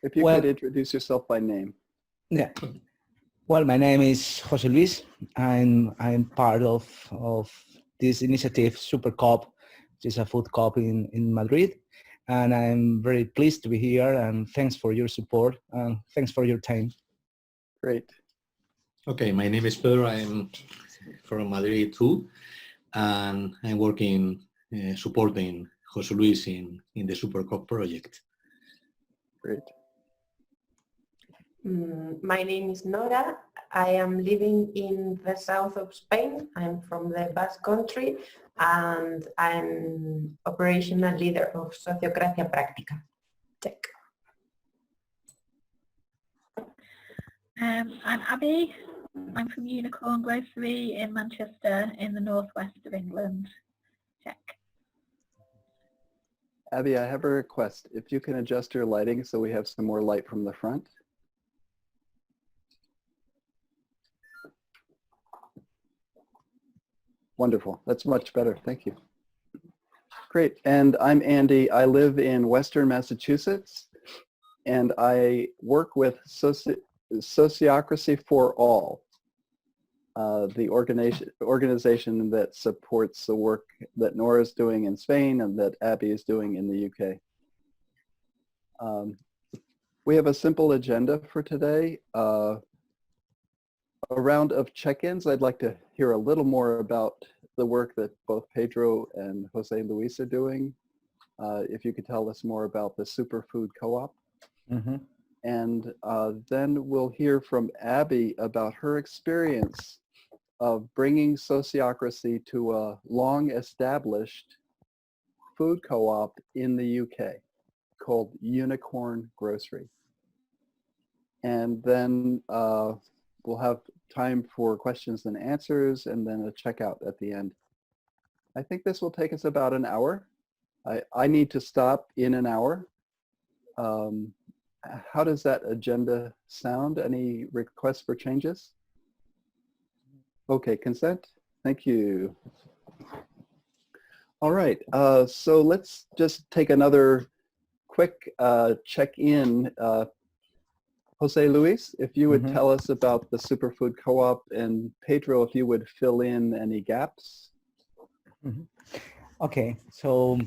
If you could introduce yourself by name. Yeah. Well, my name is José Luis. I'm part of this initiative, Super Coop, which is a food coop in Madrid. And I'm very pleased to be here, and thanks for your support and thanks for your time. Great. Okay, my name is Pedro. I'm from Madrid too, and I'm working supporting José Luis in the Super Coop project. Great. My name is Nora. I am living in the south of Spain. I'm from the Basque Country, and I'm operational leader of Sociocracia Práctica. Check. I'm Abby. I'm from Unicorn Grocery in Manchester in the northwest of England. Check. Abby, I have a request. If you can adjust your lighting so we have some more light from the front. Wonderful. That's much better. Thank you. Great. And I'm Andy. I live in Western Massachusetts, and I work with Sociocracy for All, the organization that supports the work that Nora is doing in Spain and that Abby is doing in the UK. We have a simple agenda for today. A round of check-ins. I'd like to hear a little more about the work that both Pedro and Jose Luis are doing. If you could tell us more about the Superfood Co-op. Mm-hmm. And then we'll hear from Abby about her experience of bringing sociocracy to a long-established food co-op in the UK called Unicorn Grocery. And then we'll have time for questions and answers, and then a checkout at the end. I think this will take us about an hour. I need to stop in an hour. How does that agenda sound? Any requests for changes? Okay, consent. Thank you. All right, so let's just take another quick check-in. Jose Luis, if you would tell us about the Superfood Co-op, and Pedro, if you would fill in any gaps. Okay, so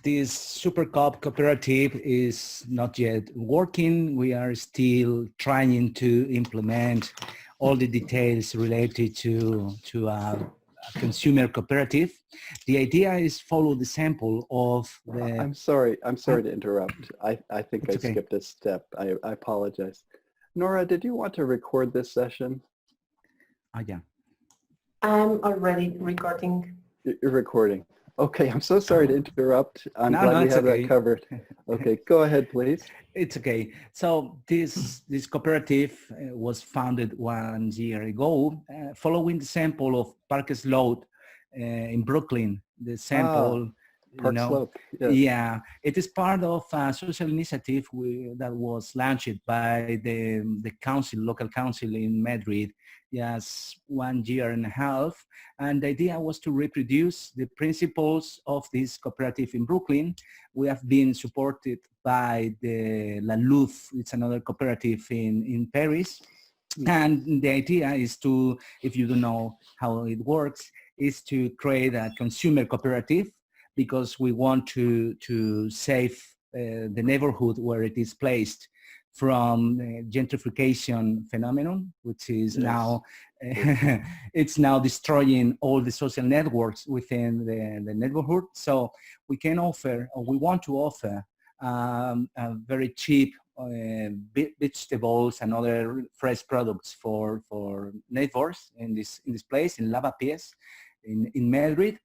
this Super Coop cooperative is not yet working. We are still trying to implement all the details related to a consumer cooperative. The idea is follow the sample of the... I'm sorry to interrupt. I think I skipped a step. I apologize. Nora, did you want to record this session? Yeah. I'm already recording. You're recording. Okay, I'm so sorry to interrupt. I'm glad we have that covered. Okay, go ahead, please. It's okay. So this cooperative was founded 1 year ago, following the sample of Park Slope in Brooklyn. The sample, Park Slope. Yes. Yeah, it is part of a social initiative that was launched by the council, local council in Madrid, just 1 year and a half. And the idea was to reproduce the principles of this cooperative in Brooklyn. We have been supported by the La Luz, it's another cooperative in Paris. And the idea is to, if you don't know how it works, is to create a consumer cooperative, because we want to save the neighborhood where it is placed from gentrification phenomenon, which is now it's now destroying all the social networks within the neighborhood. So we can offer, or we want to offer, a very cheap vegetables and other fresh products for neighbors in this place in Lavapiés in Madrid.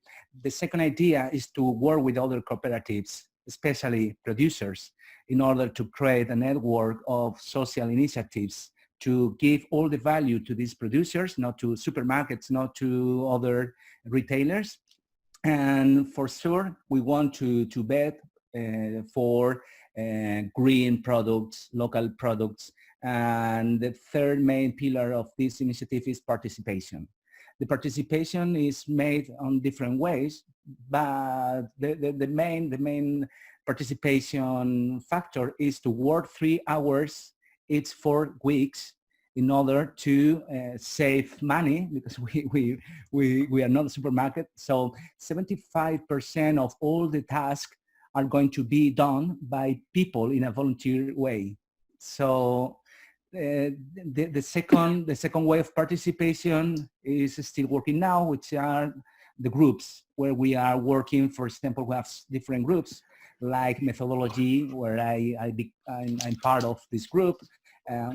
The second idea is to work with other cooperatives, especially producers, in order to create a network of social initiatives to give all the value to these producers, not to supermarkets, not to other retailers. And for sure, we want to bet for green products, local products. And the third main pillar of this initiative is participation. The participation is made on different ways, but the main participation factor is to work 3 hours each 4 weeks in order to save money, because we are not a supermarket. So 75% of all the tasks are going to be done by people in a volunteer way. So the second way of participation is still working now, which are the groups where we are working. For example, we have different groups like methodology, where I'm part of this group,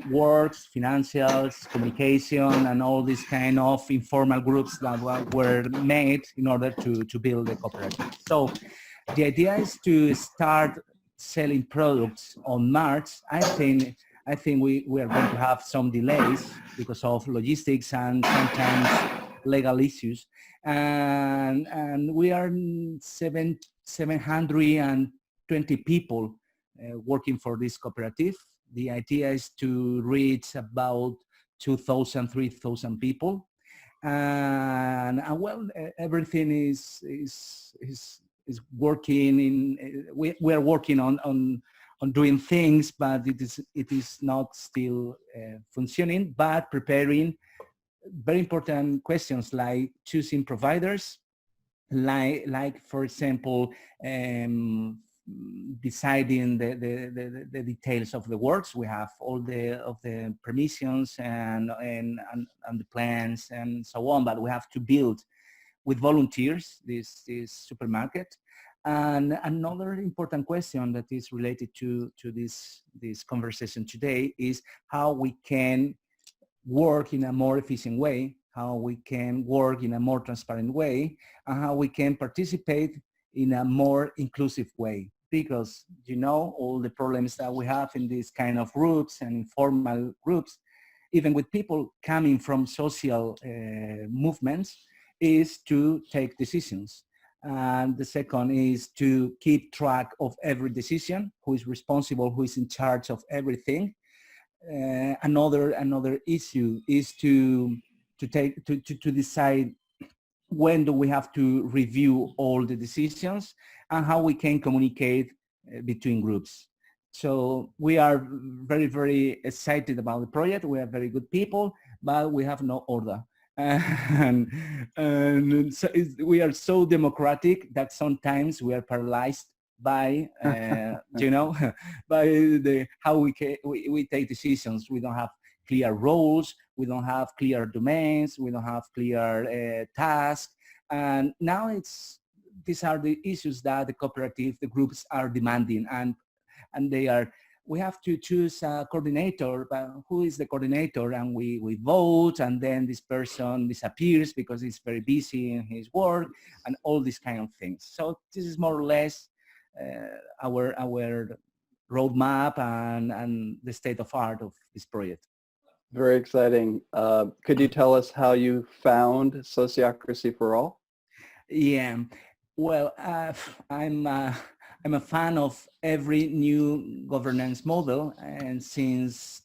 works, financials, communication, and all these kind of informal groups that were made in order to build the cooperative. So the idea is to start selling products on March. I think we are going to have some delays because of logistics and sometimes legal issues. And we are 720 people working for this cooperative. The idea is to reach about 2,000, 3,000 people. And well, everything is working we are working on doing things, but it is not still functioning, but preparing very important questions like choosing providers, like for example, deciding the details of the works. We have all the permissions and the plans and so on, but we have to build with volunteers this supermarket. And another important question that is related to this conversation today is how we can work in a more efficient way, how we can work in a more transparent way, and how we can participate in a more inclusive way. Because, you know, all the problems that we have in these kind of groups and informal groups, even with people coming from social movements, is to take decisions. And the second is to keep track of every decision, who is responsible, who is in charge of everything. Another issue is to decide when do we have to review all the decisions and how we can communicate between groups. So we are very, very excited about the project. We are very good people, but we have no order. And so we are so democratic that sometimes we are paralyzed by you know, by how we take decisions. We don't have clear roles, we don't have clear domains, we don't have clear tasks. And now these are the issues that the cooperative, the groups are demanding, and we have to choose a coordinator, but who is the coordinator? And we vote, and then this person disappears because he's very busy in his work and all these kind of things. So this is more or less our roadmap and the state of art of this project. Very exciting. Could you tell us how you found Sociocracy for All? Yeah, well, I'm a fan of every new governance model, and since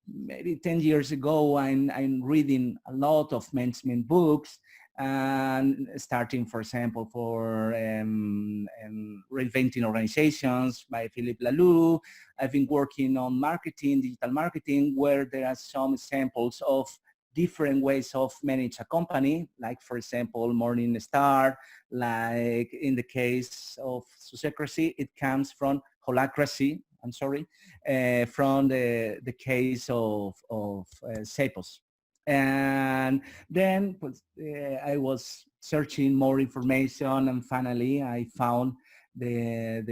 maybe 10 years ago, I'm reading a lot of management books, and starting, for example, for Reinventing Organizations by Philippe Laloux. I've been working on marketing, digital marketing, where there are some examples of different ways of manage a company, like, for example, Morningstar. Like in the case of Sociocracy, it comes from holacracy, from the case of Cepos. And then I was searching more information, and finally I found the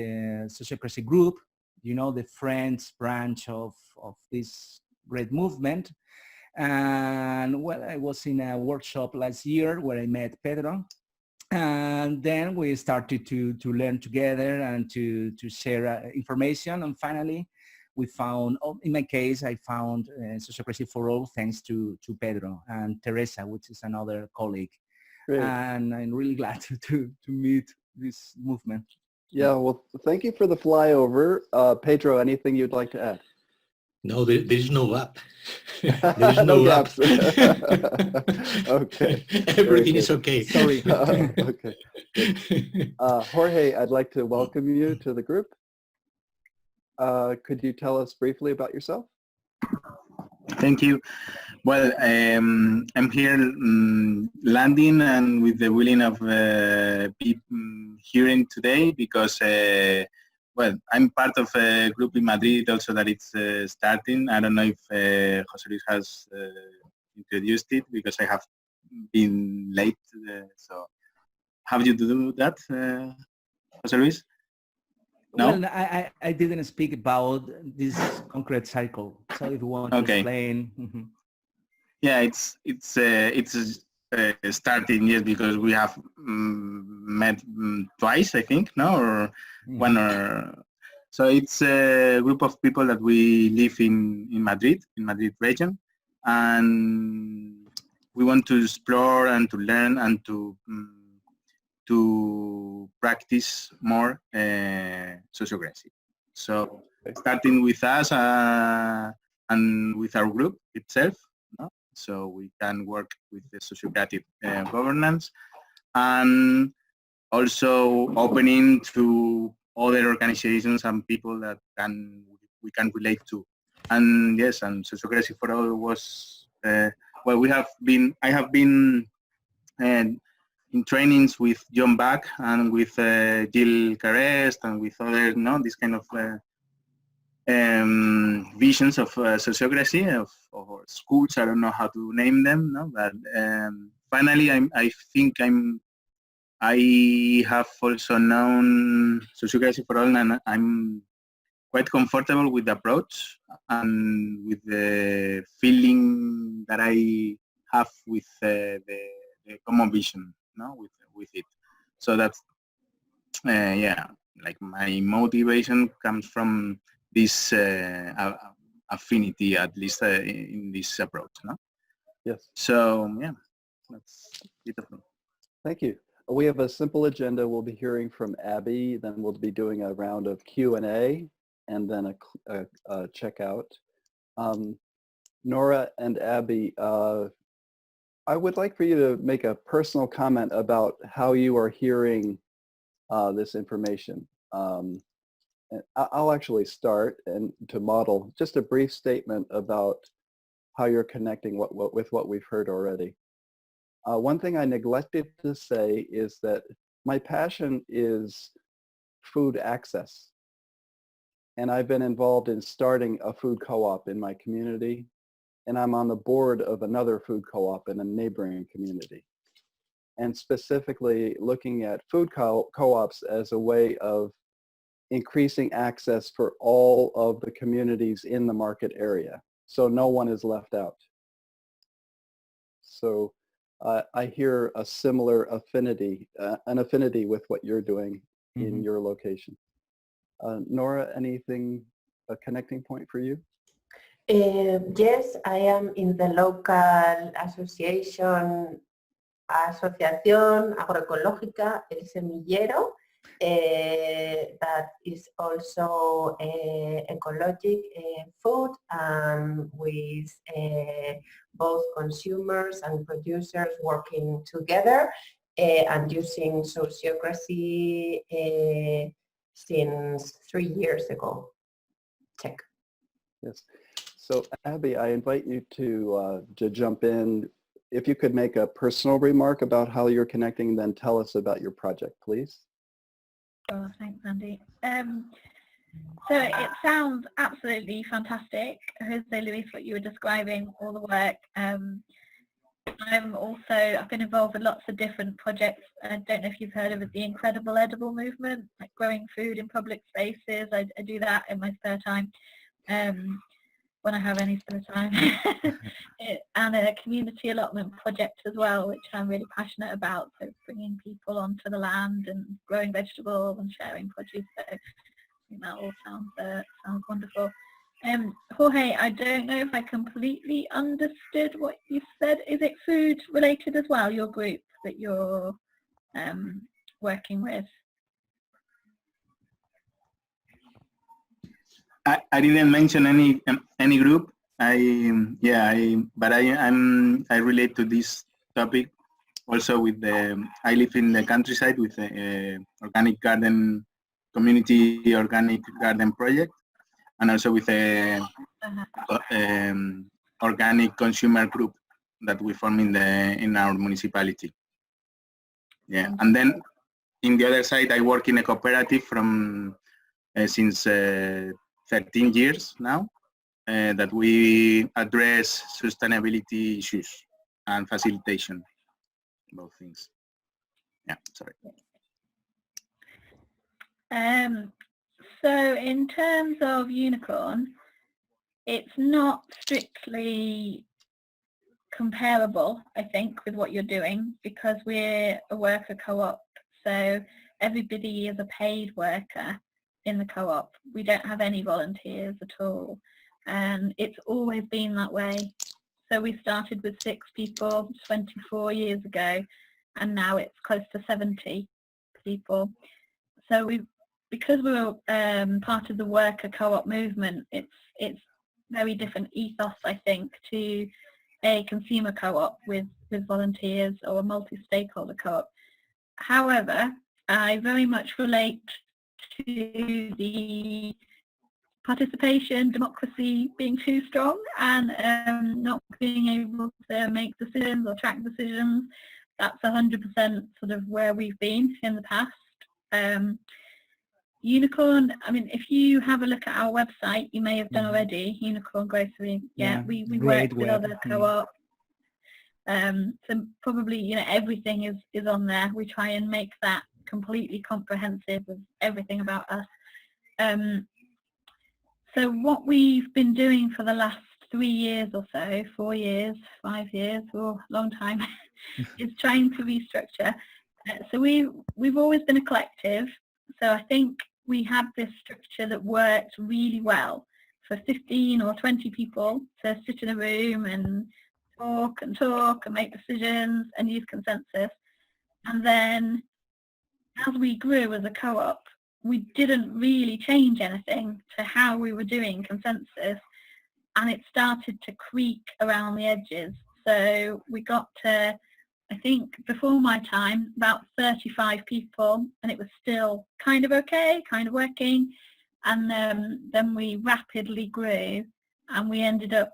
Sociocracy group, you know, the French branch of this great movement. And well, I was in a workshop last year where I met Pedro, and then we started to learn together and to share information. And finally, we found, in my case, I found Sociocracy for All thanks to Pedro and Teresa, which is another colleague. Great. And I'm really glad to meet this movement. Yeah, well, thank you for the flyover. Pedro, anything you'd like to add? No, there is no gap. There is No no gap. gaps. Okay. Everything Very is good. okay. Sorry. Okay. Good. Jorge, I'd like to welcome you to the group. Could you tell us briefly about yourself? Thank you. Well, I'm here landing and with the willing of hearing today because, well, I'm part of a group in Madrid also that it's starting. I don't know if José Luis has introduced it because I have been late. So have you to do that, José Luis? No? Well, I didn't speak about this concrete cycle. So if you want to Okay. explain. Mm-hmm. Yeah, it's starting, yes, because we have met twice, I think, no, or one, or so it's a group of people that we live in Madrid region, and we want to explore and to learn and to practice more sociocracy. So starting with us and with our group itself, no? So we can work with the sociocratic governance, and also opening to other organizations and people that we can relate to. And yes, and Sociocracy for All was well, I have been in trainings with John Bach and with Gilles Carrest and with other, this kind of visions of sociocracy, of schools. I don't know how to name them, no? But finally, I think I have also known Sociocracy for All, and I'm quite comfortable with the approach and with the feeling that I have with the common vision, no, with it. So that's yeah, like my motivation comes from this affinity, at least in this approach, no? Yes. So yeah, that's beautiful. Thank you. We have a simple agenda. We'll be hearing from Abby, then we'll be doing a round of Q&A, and then a checkout. Nora and Abby, I would like for you to make a personal comment about how you are hearing this information. And I'll actually start and to model just a brief statement about how you're connecting with what we've heard already. One thing I neglected to say is that my passion is food access. And I've been involved in starting a food co-op in my community, and I'm on the board of another food co-op in a neighboring community. And specifically looking at food co-ops as a way of increasing access for all of the communities in the market area, so no one is left out. So I hear a similar affinity, an affinity with what you're doing in your location. Nora, anything, a connecting point for you? Yes, I am in the local association, Asociación Agroecológica El Semillero, that is also ecologic food, with both consumers and producers working together and using sociocracy since 3 years ago. Check. Yes. So Abby, I invite you to jump in. If you could make a personal remark about how you're connecting, then tell us about your project, please. Oh, thanks, Andy. So it sounds absolutely fantastic, Jose Luis, what you were describing, all the work. I've been involved with lots of different projects. I don't know if you've heard of it, the Incredible Edible Movement, like growing food in public spaces. I do that in my spare time, when I have any spare time. And a community allotment project as well, which I'm really passionate about. So bringing people onto the land and growing vegetables and sharing produce. So I think that all sounds wonderful. Jorge, I don't know if I completely understood what you said. Is it food related as well, your group that you're working with? I didn't mention any group. I relate to this topic also with I live in the countryside with the organic garden community organic garden project, and also with a organic consumer group that we form in our municipality. Yeah, and then in the other side, I work in a cooperative from since 13 years now, that we address sustainability issues and facilitation, both things. Yeah, sorry. So in terms of Unicorn, it's not strictly comparable, I think, with what you're doing, because we're a worker co-op. So everybody is a paid worker in the co-op. We don't have any volunteers at all. And it's always been that way. So we started with 6 people 24 years ago, and now it's close to 70 people. So because we were part of the worker co-op movement, it's very different ethos, I think, to a consumer co-op with volunteers or a multi-stakeholder co-op. However, I very much relate to the participation, democracy being too strong and not being able to make decisions or track decisions. That's 100% sort of where we've been in the past. Unicorn, I mean, if you have a look at our website, you may have done already, Unicorn Grocery. Yeah, we work with other co-op. So probably, you know, everything is on there. We try and make that completely comprehensive with everything about us. So what we've been doing for the last 3 years or so, 4 years, 5 years, or a long time, is trying to restructure. So we've always been a collective. So I think we had this structure that worked really well for 15 or 20 people to sit in a room and talk and make decisions and use consensus. And then as we grew as a co-op, we didn't really change anything to how we were doing consensus, and it started to creak around the edges. So we got to, I think before my time, about 35 people, and it was still kind of okay, kind of working. And then we rapidly grew, and we ended up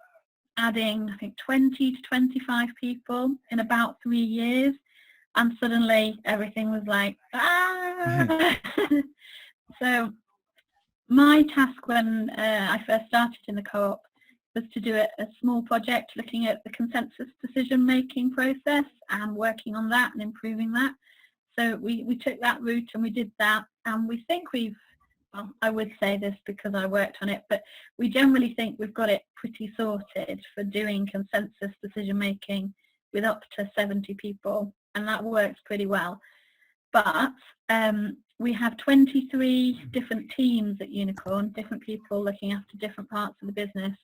adding, I think, 20 to 25 people in about 3 years. And suddenly everything was like, ah! So my task when I first started in the co-op was to do a small project looking at the consensus decision-making process and working on that and improving that. So we took that route and we did that, and we think well, I would say this because I worked on it, but we generally think we've got it pretty sorted for doing consensus decision-making with up to 70 people, and that works pretty well. But we have 23 different teams at Unicorn, different people looking after different parts of the business.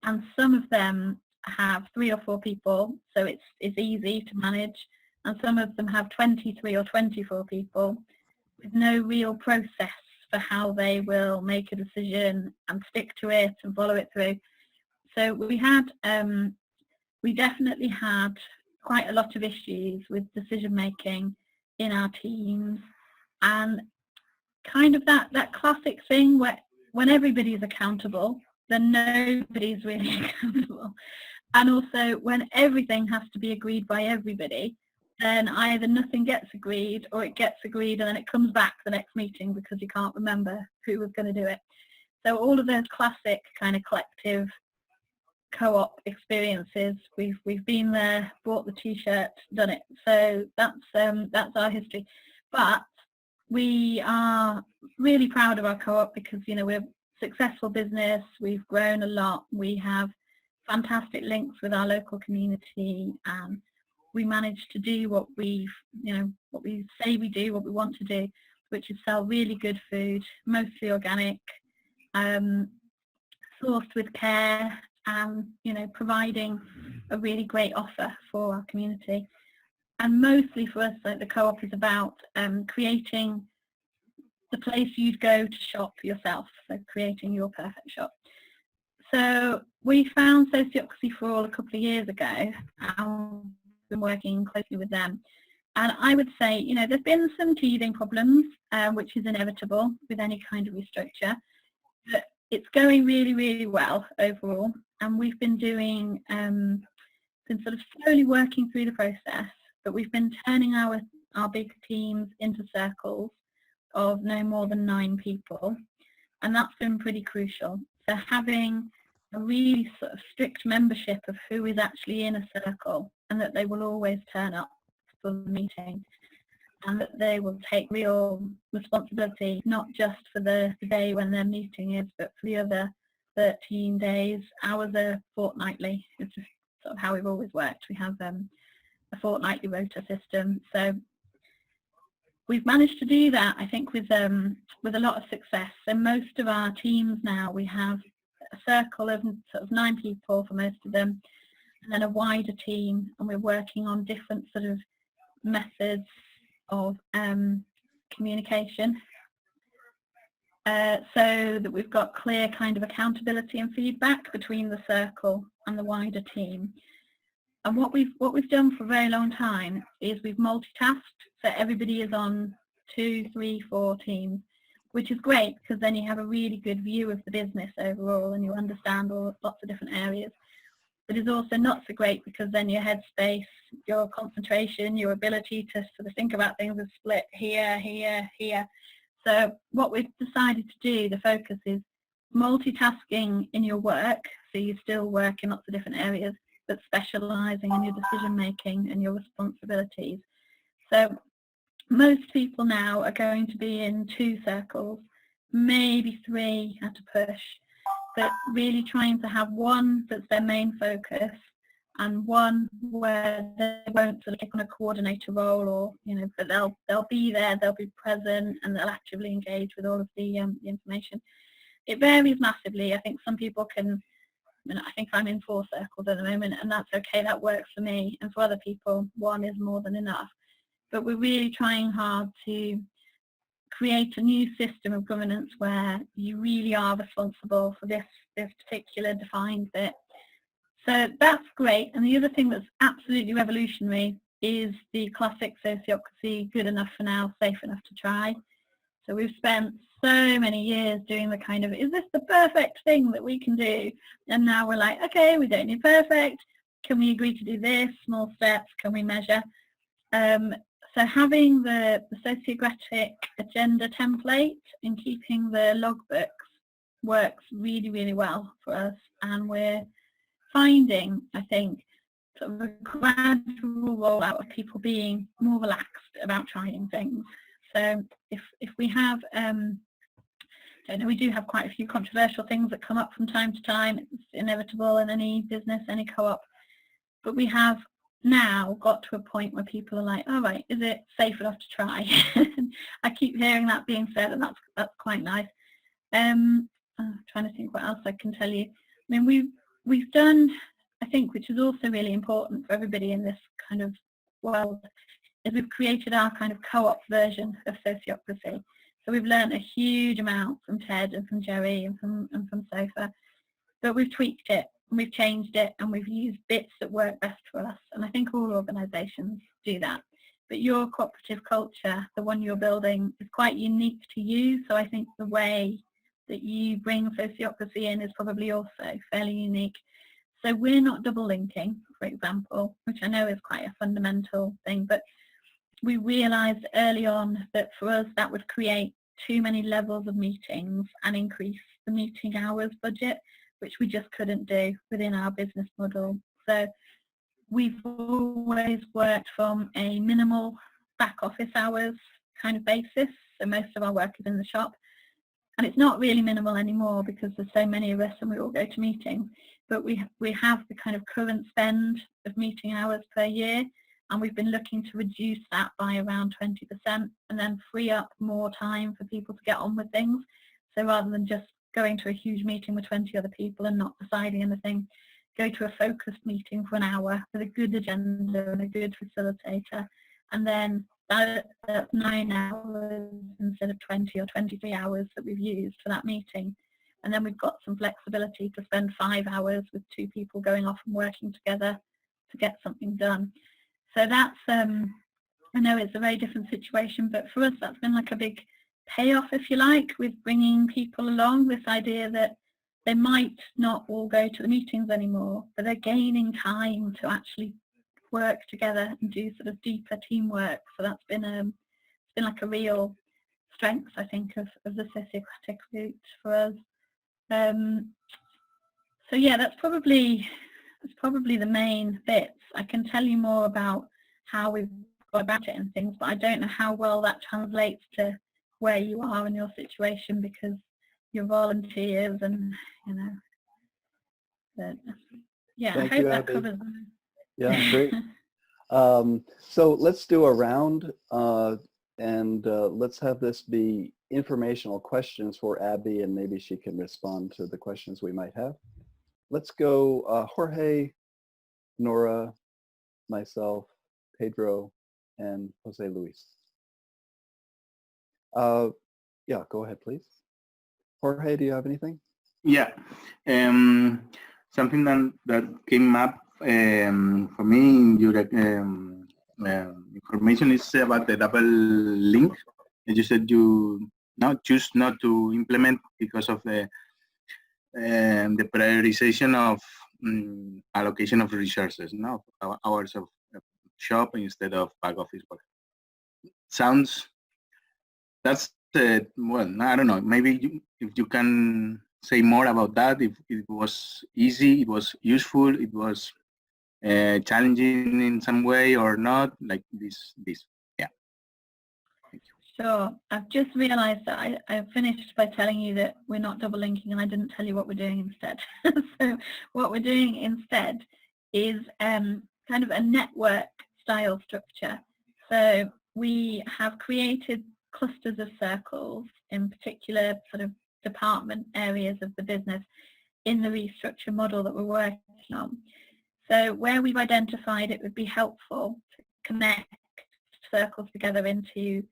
And some of them have 3 or 4 people, so it's easy to manage. And some of them have 23 or 24 people with no real process for how they will make a decision and stick to it and follow it through. So we definitely had quite a lot of issues with decision making in our teams, and kind of that classic thing where when everybody's accountable, then nobody's really accountable. And also when everything has to be agreed by everybody, then either nothing gets agreed or it gets agreed and then it comes back the next meeting because you can't remember who was going to do it. So all of those classic kind of collective co-op experiences, we've been there, bought the t-shirt, done it. So that's our history. But we are really proud of our co-op because, you know, we're a successful business, we've grown a lot, we have fantastic links with our local community, and we managed to do what we say we do, what we want to do, which is sell really good food, mostly organic, sourced with care, and, you know, providing a really great offer for our community. And mostly for us, like, the co-op is about creating the place you'd go to shop yourself, so creating your perfect shop. So we found Sociocracy for All a couple of years ago, and been working closely with them. And I would say, you know, there's been some teething problems, which is inevitable with any kind of restructure, but it's going really, really well overall. And we've been doing, been sort of slowly working through the process, but we've been turning our big teams into circles of no more than 9 people. And that's been pretty crucial. So having a really sort of strict membership of who is actually in a circle, and that they will always turn up for the meeting, and that they will take real responsibility, not just for the day when their meeting is, but for the other 13 days. Ours are fortnightly. It's just sort of how we've always worked. We have a fortnightly rota system. So we've managed to do that, I think, with a lot of success. So most of our teams now, we have a circle of sort of 9 people for most of them, and then a wider team, and we're working on different sort of methods of communication, so that we've got clear kind of accountability and feedback between the circle and the wider team. And what we've done for a very long time is we've multitasked, so everybody is on 2, 3, 4 teams, which is great because then you have a really good view of the business overall and you understand lots of different areas. But it's also not so great because then your headspace, your concentration, your ability to sort of think about things is split here, here, here. So what we've decided to do, the focus is multitasking in your work, so you still work in lots of different areas, but specialising in your decision making and your responsibilities. So most people now are going to be in 2 circles, maybe 3 at a push, but really trying to have one that's their main focus and one where they won't sort of take on a coordinator role, or, you know, but they'll be there, they'll be present, and they'll actively engage with all of the information. It varies massively. I think some people can, I mean, I think I'm in 4 circles at the moment, and that's okay, that works for me, and for other people 1 is more than enough. But we're really trying hard to create a new system of governance where you really are responsible for this particular defined bit. So that's great. And the other thing that's absolutely revolutionary is the classic sociocracy, good enough for now, safe enough to try. So we've spent so many years doing the kind of, is this the perfect thing that we can do? And now we're like, okay, we don't need perfect. Can we agree to do this? Small steps, can we measure? So having the sociocratic agenda template and keeping the logbooks works really, really well for us. And we're finding, I think, sort of a gradual rollout of people being more relaxed about trying things. So if we have, don't know, we do have quite a few controversial things that come up from time to time. It's inevitable in any business, any co-op. But we have now got to a point where people are like, all right, is it safe enough to try? I keep hearing that being said, and that's quite nice. I'm trying to think what else I can tell you. I mean, we've done, I think, which is also really important for everybody in this kind of world, is we've created our kind of co-op version of sociocracy. So we've learned a huge amount from Ted and from Jerry and from Sofa, but we've tweaked it and we've changed it and we've used bits that work best for us. And I think all organisations do that. But your cooperative culture, the one you're building, is quite unique to you. So I think the way that you bring sociocracy in is probably also fairly unique. So we're not double linking, for example, which I know is quite a fundamental thing, but we realised early on that for us that would create too many levels of meetings and increase the meeting hours budget, which we just couldn't do within our business model. So we've always worked from a minimal back office hours kind of basis. So most of our work is in the shop. And it's not really minimal anymore because there's so many of us and we all go to meetings. But we have the kind of current spend of meeting hours per year, and we've been looking to reduce that by around 20% and then free up more time for people to get on with things. So rather than just going to a huge meeting with 20 other people and not deciding anything, go to a focused meeting for an hour with a good agenda and a good facilitator, and then that's 9 hours instead of 20 or 23 hours that we've used for that meeting. And then we've got some flexibility to spend 5 hours with 2 people going off and working together to get something done. So that's, I know it's a very different situation, but for us that's been like a big payoff, if you like, with bringing people along, this idea that they might not all go to the meetings anymore, but they're gaining time to actually work together and do sort of deeper teamwork. So that's been it's been like a real strength, I think, of the sociocratic route for us. So yeah, that's probably the main bits. I can tell you more about how we've got about it and things, but I don't know how well that translates to where you are in your situation, because you're volunteers and, you know, but yeah, Thank I hope you, that Abby. covers them. Yeah, great. So let's do a round and let's have this be informational questions for Abby, and maybe she can respond to the questions we might have. Let's go Jorge, Nora, myself, Pedro, and Jose Luis. Yeah, go ahead, please. Jorge, do you have anything? Yeah, something that came up for me in your information is about the double link. As you said, you choose not to implement because of the prioritization of allocation of resources, hours of shop instead of back office work. Sounds, that's well, I don't know, maybe if you can say more about that, if it was easy, it was useful, it was challenging in some way or not, like this. Yeah. Thank you. Sure. I've just realised that I finished by telling you that we're not double linking, and I didn't tell you what we're doing instead. So what we're doing instead is kind of a network style structure. So we have created clusters of circles in particular sort of department areas of the business in the restructure model that we're working on. So where we've identified it would be helpful to connect circles together into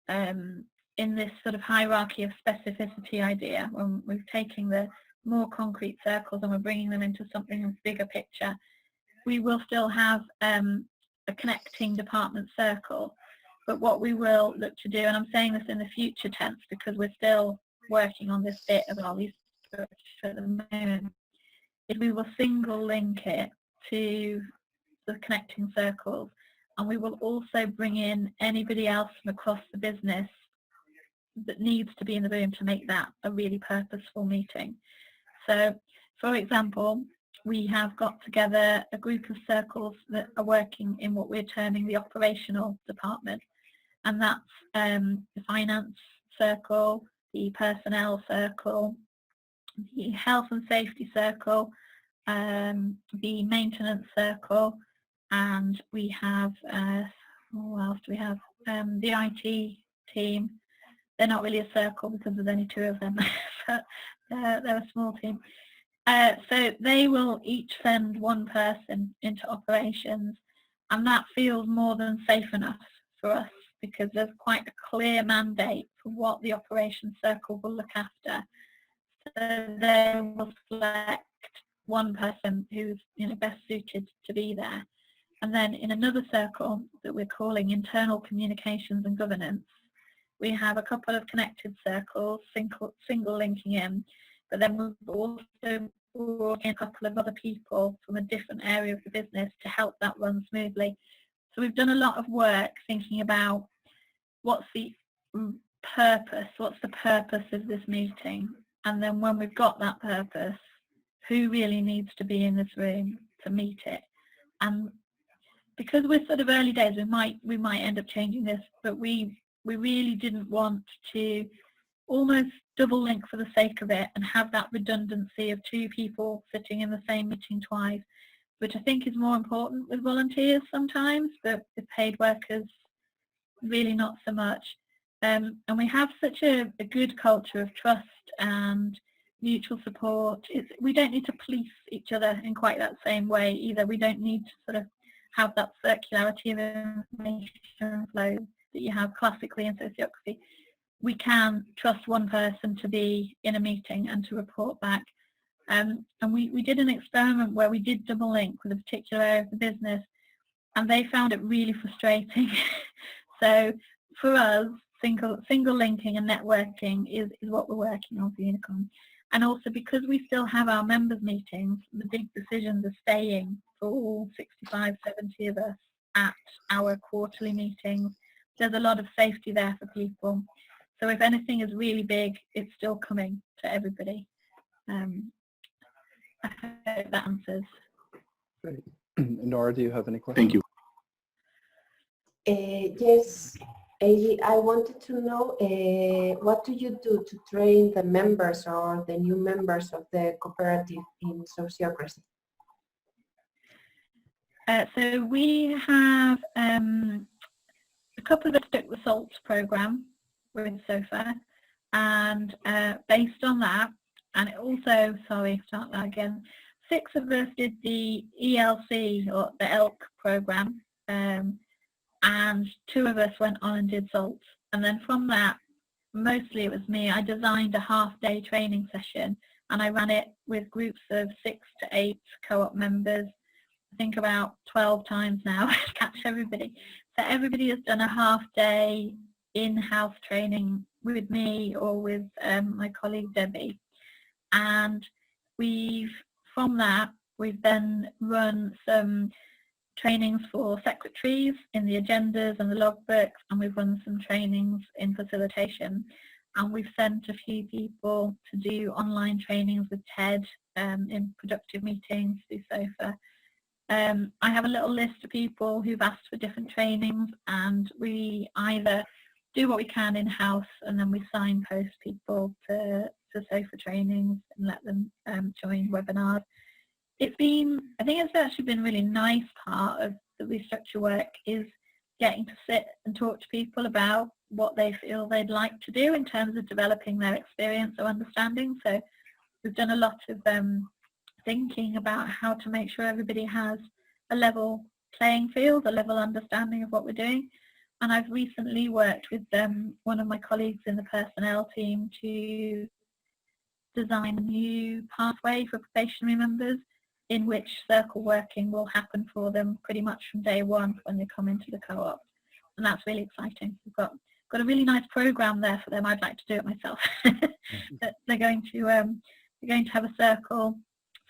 in this sort of hierarchy of specificity idea, when we're taking the more concrete circles and we're bringing them into something of a bigger picture, we will still have a connecting department circle. But what we will look to do, and I'm saying this in the future tense because we're still working on this bit of our restructure at the moment, is we will single link it to the connecting circles, and we will also bring in anybody else from across the business that needs to be in the room to make that a really purposeful meeting. So, for example, we have got together a group of circles that are working in what we're terming the operational department, and that's the finance circle, the personnel circle, the health and safety circle, the maintenance circle, and we have, what else do we have? The IT team. They're not really a circle because there's only 2 of them, but they're a small team. So they will each send 1 person into operations, and that feels more than safe enough for us because there's quite a clear mandate for what the operations circle will look after. So they will select 1 person who's best suited to be there. And then in another circle that we're calling internal communications and governance, we have a couple of connected circles, single linking in, but then we've also brought in a couple of other people from a different area of the business to help that run smoothly. So we've done a lot of work thinking about what's the purpose of this meeting, and then when we've got that purpose, who really needs to be in this room to meet it. And because we're sort of early days, we might end up changing this, but we really didn't want to almost double link for the sake of it and have that redundancy of 2 people sitting in the same meeting twice, which I think is more important with volunteers sometimes, but with paid workers, really not so much. And we have such a good culture of trust and mutual support. We don't need to police each other in quite that same way either. We don't need to sort of have that circularity of information flow. that you have classically in sociocracy, we can trust one person to be in a meeting and to report back. And we did an experiment where we did double link with a particular area of the business, and they found it really frustrating. So for us, single linking and networking is what we're working on for Unicom. And also because we still have our members meetings, the big decisions are staying for all 65, 70 of us at our quarterly meetings. There's a lot of safety there for people. So if anything is really big, it's still coming to everybody. I hope that answers. Great. Nora, do you have any questions? Thank you. Yes, I wanted to know what do you do to train the members or the new members of the cooperative in sociocracy? So we have a couple of us took the SALT program with SOFA, and based on that, and it also, sorry, start that again, 6 of us did the ELC or the ELK program, and 2 of us went on and did SALT. And then from that, mostly it was me. I designed a half-day training session, and I ran it with groups of 6 to 8 co-op members. I think about 12 times now to catch everybody. So everybody has done a half-day in-house training with me or with my colleague Debbie. And from that, we've then run some trainings for secretaries in the agendas and the logbooks, and we've run some trainings in facilitation, and we've sent a few people to do online trainings with TED in productive meetings through SOFA. I have a little list of people who've asked for different trainings, and we either do what we can in-house and then we signpost people to SOFA trainings and let them join webinars. I think it's actually been a really nice part of the restructure work is getting to sit and talk to people about what they feel they'd like to do in terms of developing their experience or understanding. So we've done a lot of thinking about how to make sure everybody has a level playing field, a level understanding of what we're doing. And I've recently worked with one of my colleagues in the personnel team to design a new pathway for probationary members in which circle working will happen for them pretty much from day one when they come into the co-op. And that's really exciting. We've got a really nice program there for them. I'd like to do it myself. But they're going to have a circle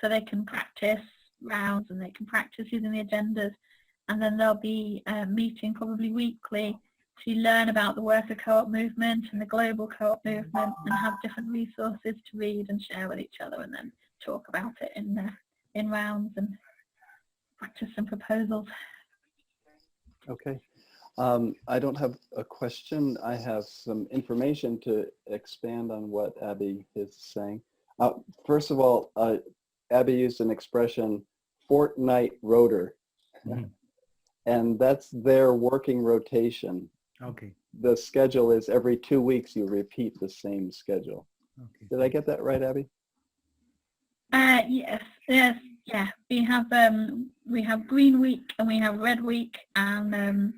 so they can practice rounds and they can practice using the agendas, and then they'll be meeting probably weekly to learn about the worker co-op movement and the global co-op movement and have different resources to read and share with each other, and then talk about it in rounds and practice some proposals. Okay. I don't have a question. I have some information to expand on what Abby is saying. First of all, Abby used an expression, fortnight rotor, and that's their working rotation. Okay. The schedule is every 2 weeks you repeat the same schedule. Okay. Did I get that right, Abby? Yes. Yeah. We have Green Week and we have Red Week, and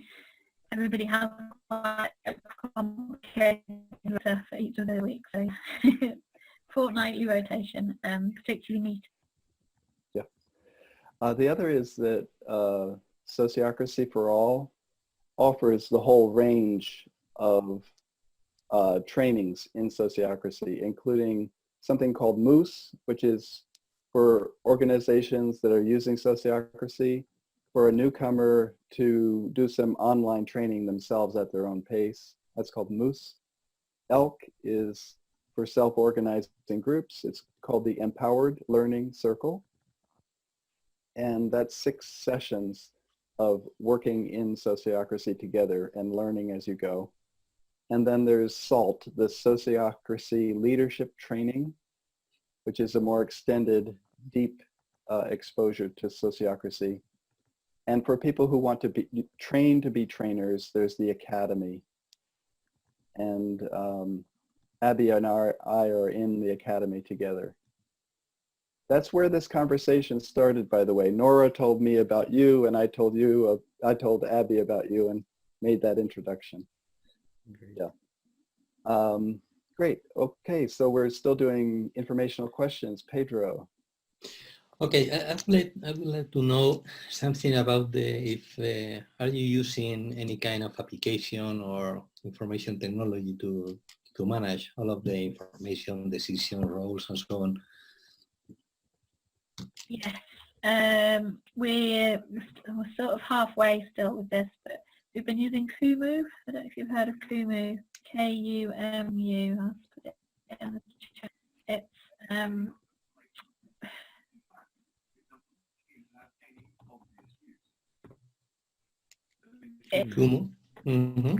everybody has quite a complicated rotor for each of their weeks. So fortnightly rotation, particularly meet. Yeah. The other is that Sociocracy for All offers the whole range of trainings in sociocracy, including something called Moose, which is for organizations that are using sociocracy, for a newcomer to do some online training themselves at their own pace. That's called Moose. ELK is for self-organizing groups. It's called the Empowered Learning Circle. And that's 6 sessions of working in sociocracy together and learning as you go. And then there's SALT, the Sociocracy Leadership Training, which is a more extended, deep exposure to sociocracy. And for people who want to be trained to be trainers, there's the Academy. And Abby and I are in the Academy together. That's where this conversation started, by the way. Nora told me about you, and I told Abby about you and made that introduction. Great. Okay, so we're still doing informational questions. Pedro. Okay, I would like to know something about are you using any kind of application or information technology to manage all of the information, decision, roles, and so on? Yes, we're sort of halfway still with this, but we've been using Kumu. I don't know if you've heard of Kumu. Kumu. I'll put it in the chat. It's Kumu? Mm-hmm.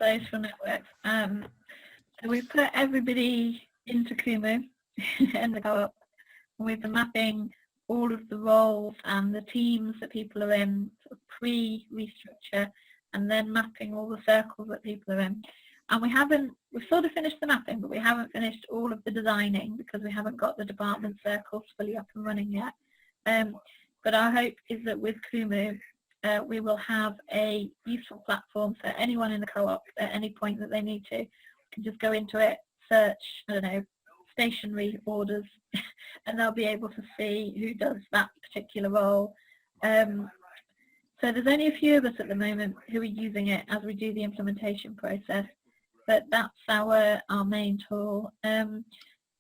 social networks. So we put everybody into Kumu in the co-op. We've been mapping all of the roles and the teams that people are in, sort of pre-restructure, and then mapping all the circles that people are in. And we've sort of finished the mapping, but we haven't finished all of the designing because we haven't got the department circles fully up and running yet. But our hope is that with Kumu, we will have a useful platform for anyone in the co-op at any point that they need to can just go into it, search, I don't know, stationery orders, and they'll be able to see who does that particular role. So there's only a few of us at the moment who are using it as we do the implementation process, but that's our main tool.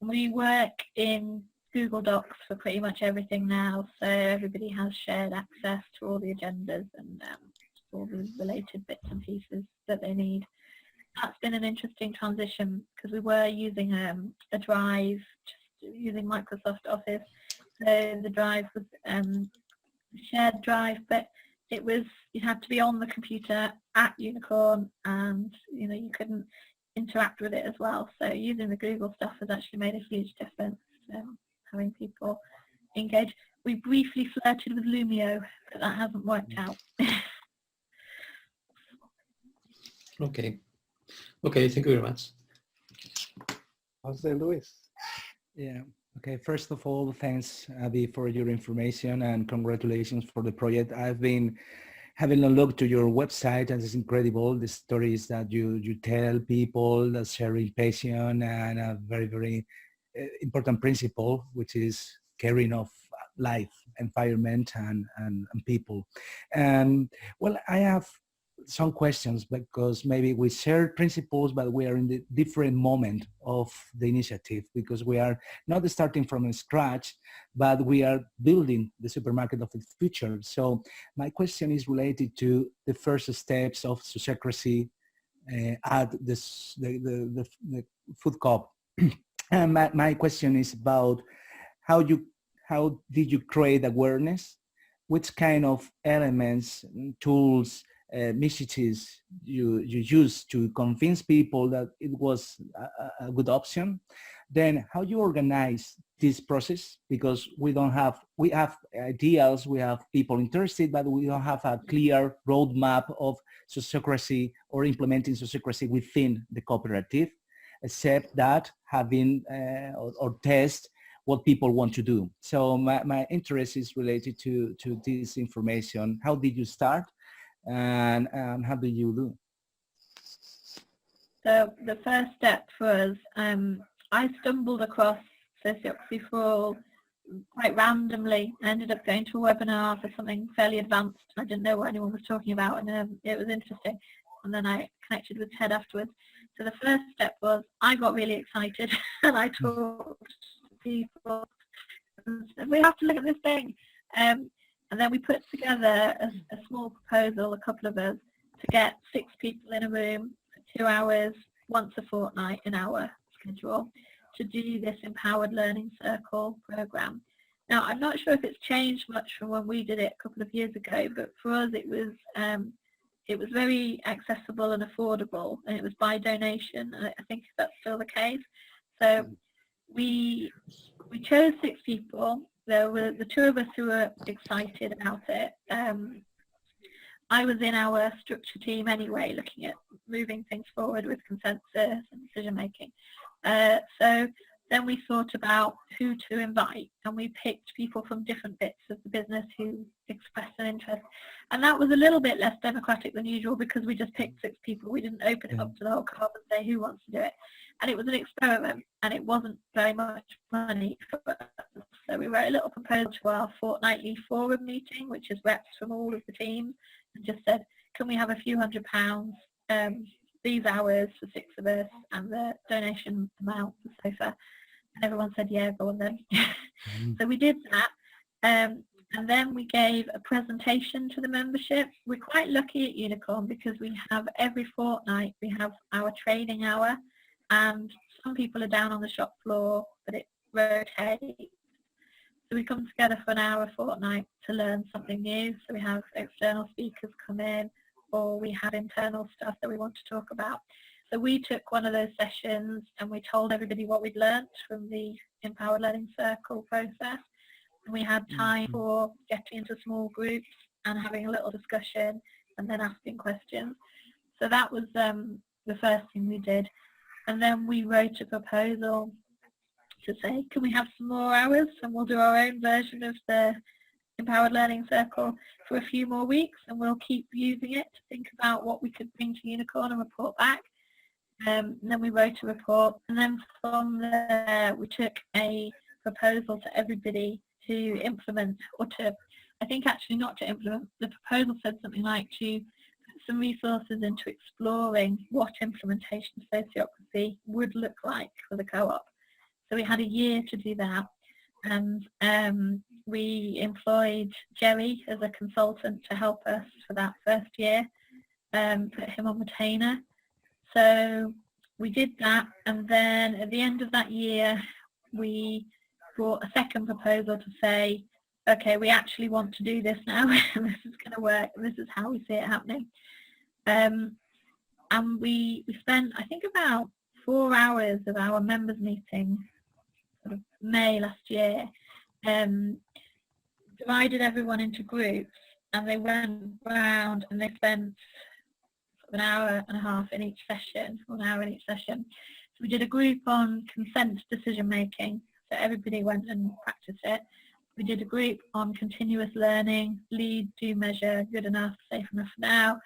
We work in Google Docs for pretty much everything now, so everybody has shared access to all the agendas and all the related bits and pieces that they need. That's been an interesting transition because we were using a drive, just using Microsoft Office. So the drive was a shared drive, but you had to be on the computer at Unicorn, and you couldn't interact with it as well. So using the Google stuff has actually made a huge difference. Having people engage. We briefly flirted with Lumio, but that hasn't worked out. Okay. Okay, thank you very much. Jose Luis. Yeah. Okay. First of all, thanks, Abby, for your information and congratulations for the project. I've been having a look to your website, and it's incredible, the stories that you tell people, that sharing passion, and a very, very important principle, which is caring of life, environment, and people. And well, I have some questions because maybe we share principles, but we are in the different moment of the initiative because we are not starting from scratch, but we are building the supermarket of the future. So my question is related to the first steps of sociocracy at this, the food co-op. And my question is about how did you create awareness? Which kind of elements, tools, messages you use to convince people that it was a good option? Then how you organize this process? Because we have ideas, we have people interested, but we don't have a clear roadmap of sociocracy or implementing sociocracy within the cooperative, except that having or test what people want to do. So my interest is related to this information. How did you start, and how do you do? So the first step was I stumbled across Sociocracy for All quite randomly. I ended up going to a webinar for something fairly advanced. I didn't know what anyone was talking about, and it was interesting. And then I connected with Ted afterwards. So the first step was I got really excited and I talked to people and said, we have to look at this thing. And then we put together a small proposal, a couple of us, to get 6 people in a room for 2 hours, once a fortnight in our schedule, to do this empowered learning circle program. Now, I'm not sure if it's changed much from when we did it a couple of years ago, but for us it was very accessible and affordable, and it was by donation, and I think that's still the case. So we chose 6 people. There were the 2 of us who were excited about it. I was in our structure team anyway, looking at moving things forward with consensus and decision making. So then we thought about who to invite, and we picked people from different bits of the business who expressed an interest. And that was a little bit less democratic than usual because we just picked 6 people. We didn't open it up to the whole club and say who wants to do it. And it was an experiment, and it wasn't very much money for us. So we wrote a little proposal to our fortnightly forum meeting, which is reps from all of the teams, and just said, can we have a few £100, these hours for 6 of us, and the donation amount for SOFA? And everyone said, yeah, go on then. So we did that. And then we gave a presentation to the membership. We're quite lucky at Unicorn because we have every fortnight, we have our training hour, and some people are down on the shop floor, but it rotates. So we come together for an hour a fortnight to learn something new. So we have external speakers come in, or we have internal stuff that we want to talk about. So we took one of those sessions and we told everybody what we'd learnt from the Empowered Learning Circle process. And we had time for getting into small groups and having a little discussion and then asking questions. So that was the first thing we did. And then we wrote a proposal to say, can we have some more hours, and we'll do our own version of the Empowered Learning Circle for a few more weeks, and we'll keep using it to think about what we could bring to Unicorn and report back. And then we wrote a report, and then from there we took a proposal to everybody to implement, or to, I think actually not to implement, the proposal said something like to put some resources into exploring what implementation of sociocracy would look like for the co-op. So we had a year to do that, and we employed Jerry as a consultant to help us for that first year, put him on retainer. So we did that, and then at the end of that year we brought a second proposal to say, okay, we actually want to do this now, and this is going to work, and this is how we see it happening. And we spent, I think, about 4 hours of our members meeting, sort of May last year, divided everyone into groups, and they went round and they spent an hour and a half in each session, or an hour in each session. So we did a group on consent decision making, so everybody went and practiced it. We did a group on continuous learning, lead, do, measure, good enough, safe enough for now.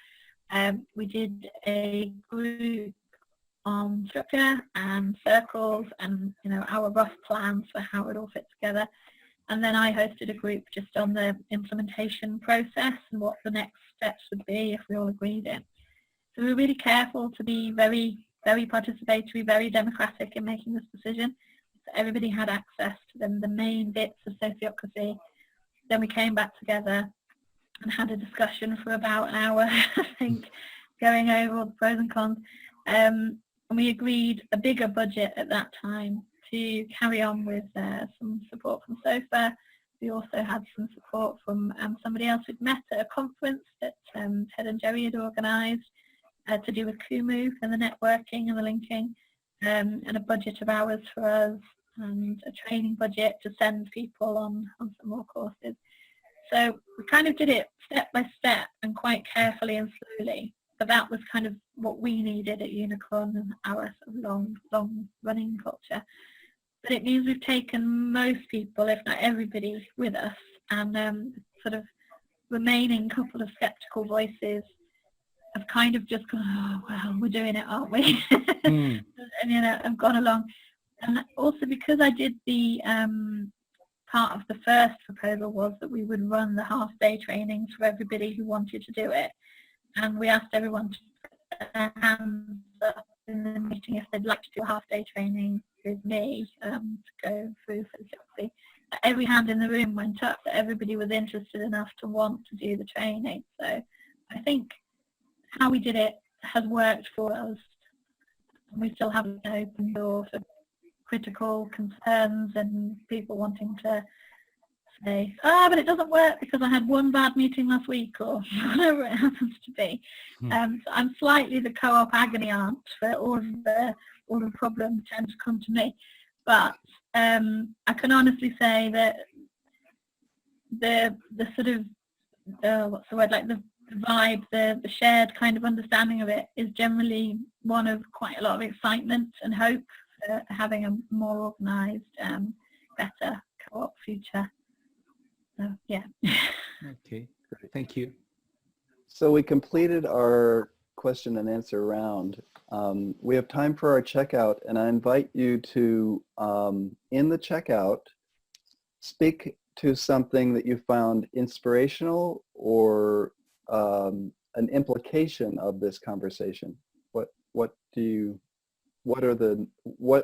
We did a group on structure and circles and, you know, our rough plans for how it all fits together. And then I hosted a group just on the implementation process and what the next steps would be if we all agreed in. So we were really careful to be very, very participatory, very democratic in making this decision. So everybody had access to the main bits of sociocracy. Then we came back together and had a discussion for about an hour, I think, going over all the pros and cons. And we agreed a bigger budget at that time to carry on with some support from SOFA. We also had some support from somebody else we'd met at a conference that Ted and Jerry had organised to do with Kumu and the networking and the linking, and a budget of hours for us, and a training budget to send people on some more courses. So we kind of did it step by step and quite carefully and slowly. But that was kind of what we needed at Unicorn and our sort of long running culture. But it means we've taken most people, if not everybody, with us, and sort of remaining couple of sceptical voices have kind of just gone, oh, well, we're doing it, aren't we? And, you know, I've gone along. And also because I did the part of the first proposal was that we would run the half-day trainings for everybody who wanted to do it. And we asked everyone to put their hands up in the meeting if they'd like to do a half-day training with me to go through sociocracy. Every hand in the room went up, that everybody was interested enough to want to do the training. So I think how we did it has worked for us. And we still have an open door for critical concerns and people wanting to say, but it doesn't work because I had one bad meeting last week, or whatever it happens to be. So I'm slightly the co-op agony aunt for all of the problems tend to come to me. But I can honestly say that the sort of what's the word, like the vibe, the shared kind of understanding of it is generally one of quite a lot of excitement and hope for having a more organised, better co-op future. So yeah. Okay, thank you. So we completed our question and answer round. We have time for our checkout, and I invite you to, in the checkout, speak to something that you found inspirational or an implication of this conversation. What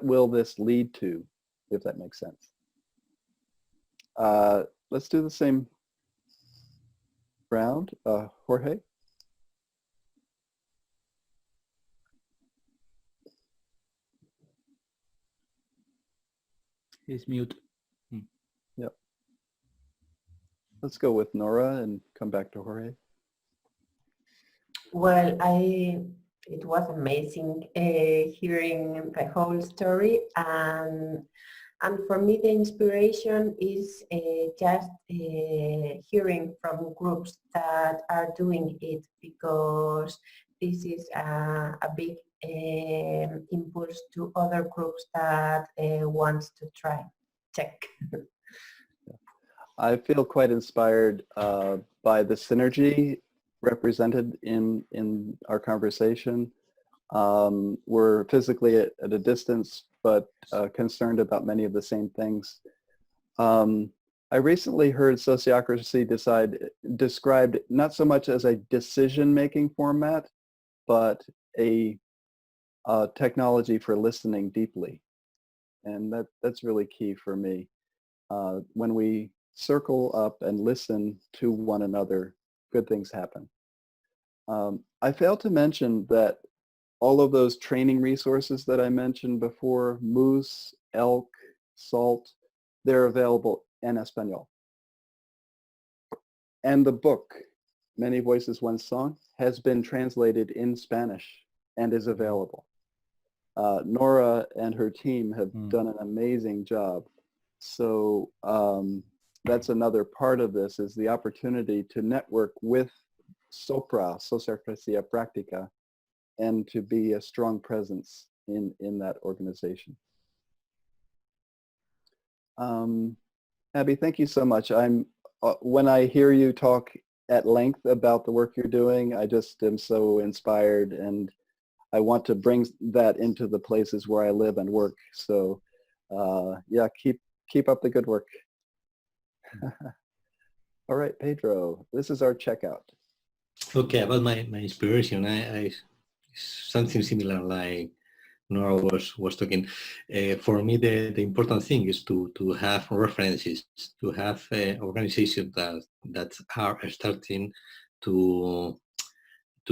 will this lead to, if that makes sense? Let's do the same round. Jorge? He's mute. Yep. Let's go with Nora and come back to Jorge. Well, it was amazing hearing the whole story, and for me the inspiration is just hearing from groups that are doing it, because this is a big impulse to other groups that wants to try. Check. I feel quite inspired by the synergy represented in our conversation. We're physically at a distance, but concerned about many of the same things. I recently heard sociocracy described not so much as a decision-making format, but a technology for listening deeply. And that's really key for me. When we circle up and listen to one another, good things happen. I failed to mention that all of those training resources that I mentioned before, moose, elk, salt, they're available in Espanol. And the book, Many Voices, One Song, has been translated in Spanish and is available. Nora and her team have done an amazing job. So that's another part of this, is the opportunity to network with SOPRA, Sociocracia Practica, and to be a strong presence in that organization. Abby, thank you so much. When I hear you talk at length about the work you're doing, I just am so inspired, and I want to bring that into the places where I live and work. So yeah, keep up the good work. All right, Pedro, this is our checkout. Okay, about my inspiration, I something similar like Nora was talking. For me, the important thing is to have references, to have organizations that are starting to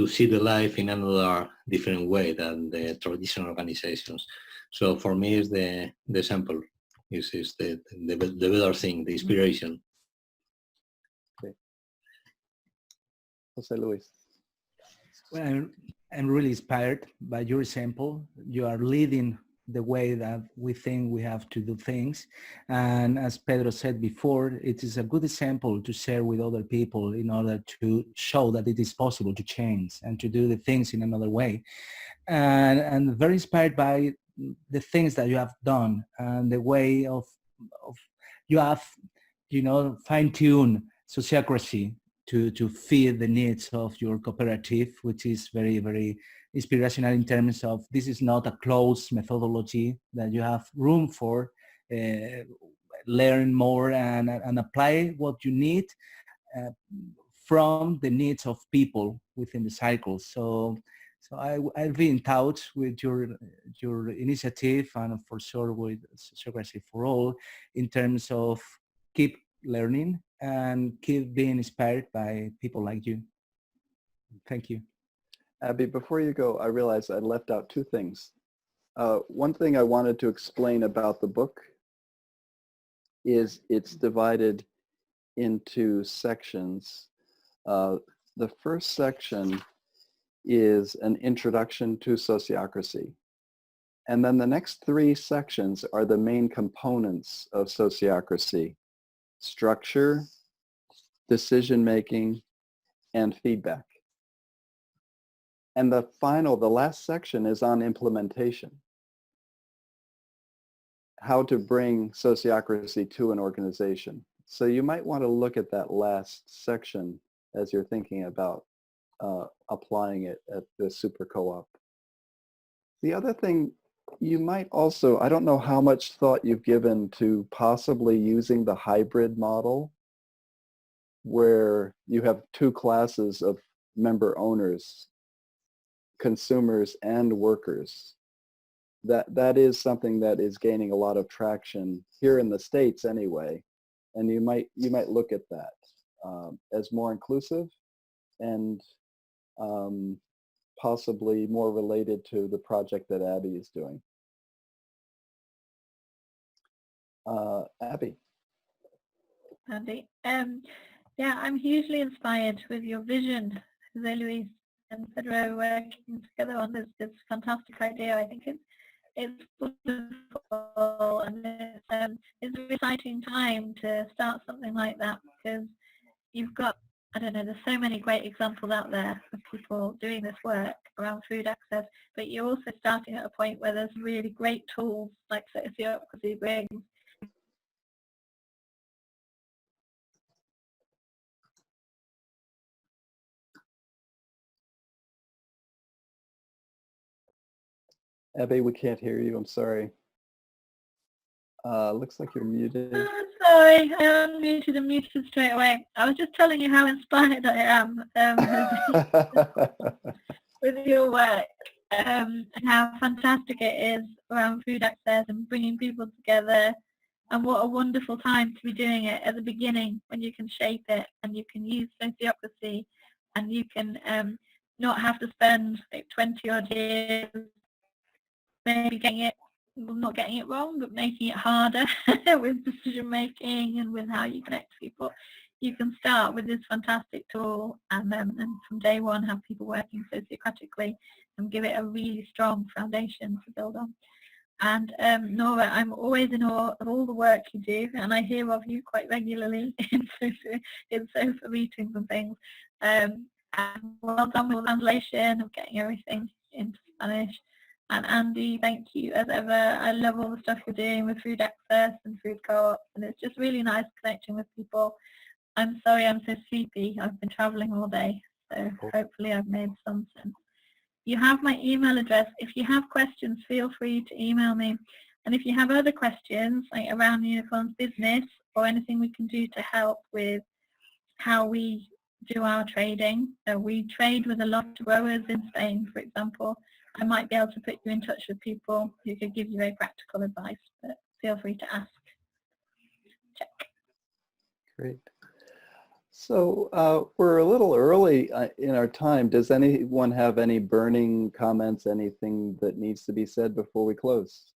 see the life in another different way than the traditional organizations. So for me, is the sample is the better thing, the inspiration. Okay. Jose Luis. Well, I'm really inspired by your example. You are leading the way that we think we have to do things. And as Pedro said before, it is a good example to share with other people in order to show that it is possible to change and to do the things in another way. And very inspired by the things that you have done and the way of you have, fine-tuned sociocracy to feed the needs of your cooperative, which is very, very inspirational in terms of this is not a closed methodology, that you have room for learn more and apply what you need from the needs of people within the cycle. So I'll be in touch with your initiative, and for sure with Sociocracy for All, in terms of keep learning and keep being inspired by people like you. Thank you. Abby, before you go, I realized I left out two things. One thing I wanted to explain about the book is it's divided into sections. The first section is an introduction to sociocracy. And then the next three sections are the main components of sociocracy: structure, decision-making, and feedback. And the last section is on implementation. how to bring sociocracy to an organization. So you might want to look at that last section as you're thinking about applying it at the super co-op. The other thing you might also, I don't know how much thought you've given to possibly using the hybrid model where you have two classes of member owners, consumers and workers. That is something that is gaining a lot of traction here in the States anyway, and you might look at that as more inclusive and possibly more related to the project that Abby is doing. Abby. Andy. Yeah, I'm hugely inspired with your vision, Jose Luis and Pedro working together on this fantastic idea. I think it's wonderful, and it's a really exciting time to start something like that, because you've got, I don't know, there's so many great examples out there of people doing this work around food access, but you're also starting at a point where there's really great tools like Sociocracy brings. Abby, we can't hear you. I'm sorry. Looks like you're muted. Oh, sorry, I unmuted and muted straight away. I was just telling you how inspired I am with your work, and how fantastic it is around food access and bringing people together, and what a wonderful time to be doing it at the beginning when you can shape it and you can use sociocracy and you can not have to spend like 20 odd years maybe not getting it wrong, but making it harder with decision making and with how you connect to people. You can start with this fantastic tool and from day one have people working sociocratically and give it a really strong foundation to build on. And Nora, I'm always in awe of all the work you do, and I hear of you quite regularly in SOFA meetings and things. And well done with the translation of getting everything into Spanish. And Andy, thank you as ever. I love all the stuff you're doing with food access and food co-ops, and it's just really nice connecting with people. I'm sorry I'm so sleepy. I've been traveling all day, so hopefully I've made some sense. You have my email address. If you have questions, feel free to email me. And if you have other questions like around Unicorn's business or anything we can do to help with how we do our trading, we trade with a lot of growers in Spain, for example. I might be able to put you in touch with people who could give you very practical advice, but feel free to ask. Check. Great. So we're a little early in our time. Does anyone have any burning comments, anything that needs to be said before we close?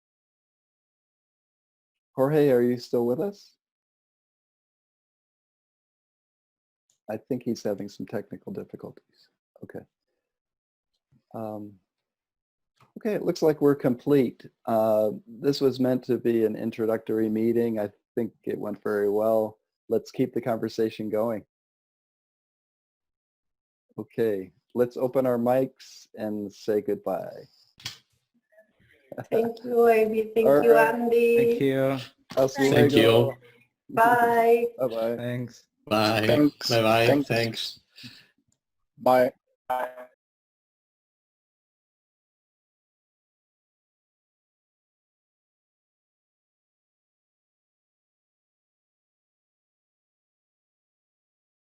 Jorge, are you still with us? I think he's having some technical difficulties. Okay. Okay, it looks like we're complete. This was meant to be an introductory meeting. I think it went very well. Let's keep the conversation going. Okay, let's open our mics and say goodbye. Thank you, Amy. Thank you, Andy. Thank you. Hasta Thank luego. you. Bye. Bye-bye. Thanks. Bye. Thanks. Bye-bye. Thanks. Thanks. Bye.